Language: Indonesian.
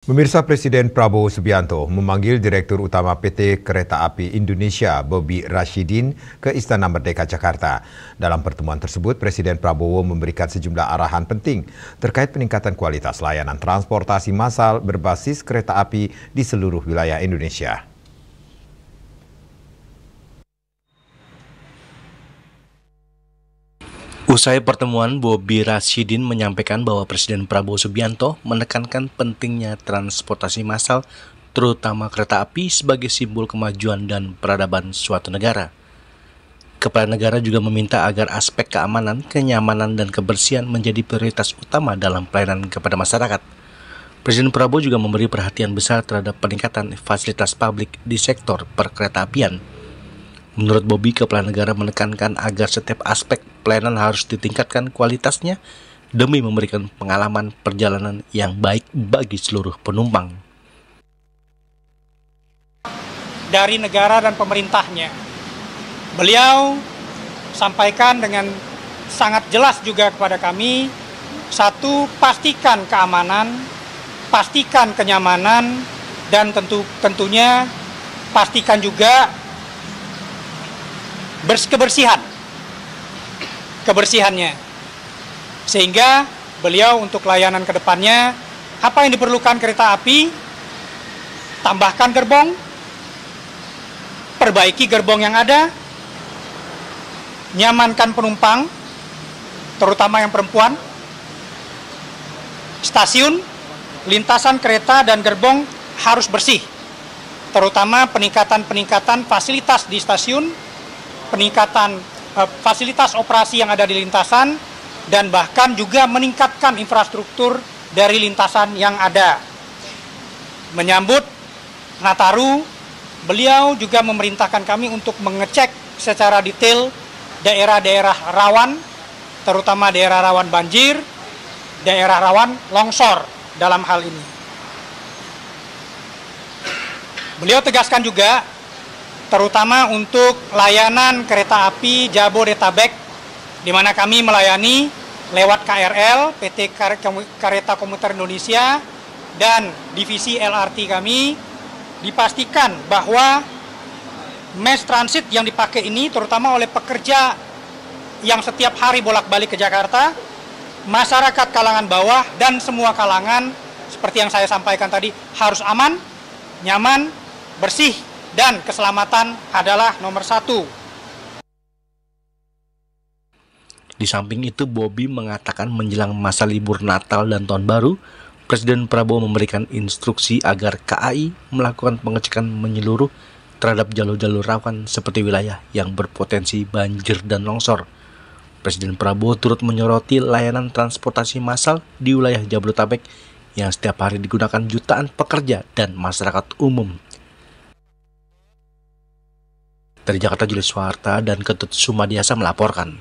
Pemirsa, Presiden Prabowo Subianto memanggil Direktur Utama PT Kereta Api Indonesia, Bobi Rashidin, ke Istana Merdeka, Jakarta. Dalam pertemuan tersebut, Presiden Prabowo memberikan sejumlah arahan penting terkait peningkatan kualitas layanan transportasi massal berbasis kereta api di seluruh wilayah Indonesia. Usai pertemuan, Bobi Rashidin menyampaikan bahwa Presiden Prabowo Subianto menekankan pentingnya transportasi massal, terutama kereta api, sebagai simbol kemajuan dan peradaban suatu negara. Kepala negara juga meminta agar aspek keamanan, kenyamanan, dan kebersihan menjadi prioritas utama dalam pelayanan kepada masyarakat. Presiden Prabowo juga memberi perhatian besar terhadap peningkatan fasilitas publik di sektor perkeretaapian. Menurut Bobi, Kepala Negara menekankan agar setiap aspek pelayanan harus ditingkatkan kualitasnya demi memberikan pengalaman perjalanan yang baik bagi seluruh penumpang. Dari negara dan pemerintahnya, beliau sampaikan dengan sangat jelas juga kepada kami, satu, pastikan keamanan, pastikan kenyamanan, dan tentunya pastikan juga kebersihannya, sehingga beliau untuk layanan ke depannya, apa yang diperlukan kereta api, tambahkan gerbong, perbaiki gerbong yang ada, nyamankan penumpang, terutama yang perempuan, stasiun, lintasan kereta dan gerbong harus bersih, terutama peningkatan fasilitas di stasiun, peningkatan fasilitas operasi yang ada di lintasan, dan bahkan juga meningkatkan infrastruktur dari lintasan yang ada. Menyambut Nataru, beliau juga memerintahkan kami untuk mengecek secara detail daerah-daerah rawan, terutama daerah rawan banjir, daerah rawan longsor dalam hal ini. Beliau tegaskan juga, terutama untuk layanan kereta api Jabodetabek, di mana kami melayani lewat KRL, PT Kereta Komuter Indonesia, dan divisi LRT kami, dipastikan bahwa mass transit yang dipakai ini, terutama oleh pekerja yang setiap hari bolak-balik ke Jakarta, masyarakat kalangan bawah, dan semua kalangan, seperti yang saya sampaikan tadi, harus aman, nyaman, bersih, dan keselamatan adalah nomor satu. Di samping itu, Bobi mengatakan menjelang masa libur Natal dan Tahun Baru, Presiden Prabowo memberikan instruksi agar KAI melakukan pengecekan menyeluruh terhadap jalur-jalur rawan seperti wilayah yang berpotensi banjir dan longsor. Presiden Prabowo turut menyoroti layanan transportasi massal di wilayah Jabodetabek yang setiap hari digunakan jutaan pekerja dan masyarakat umum. Dari Jakarta, Julius Suharta dan Ketut Sumadiasa melaporkan.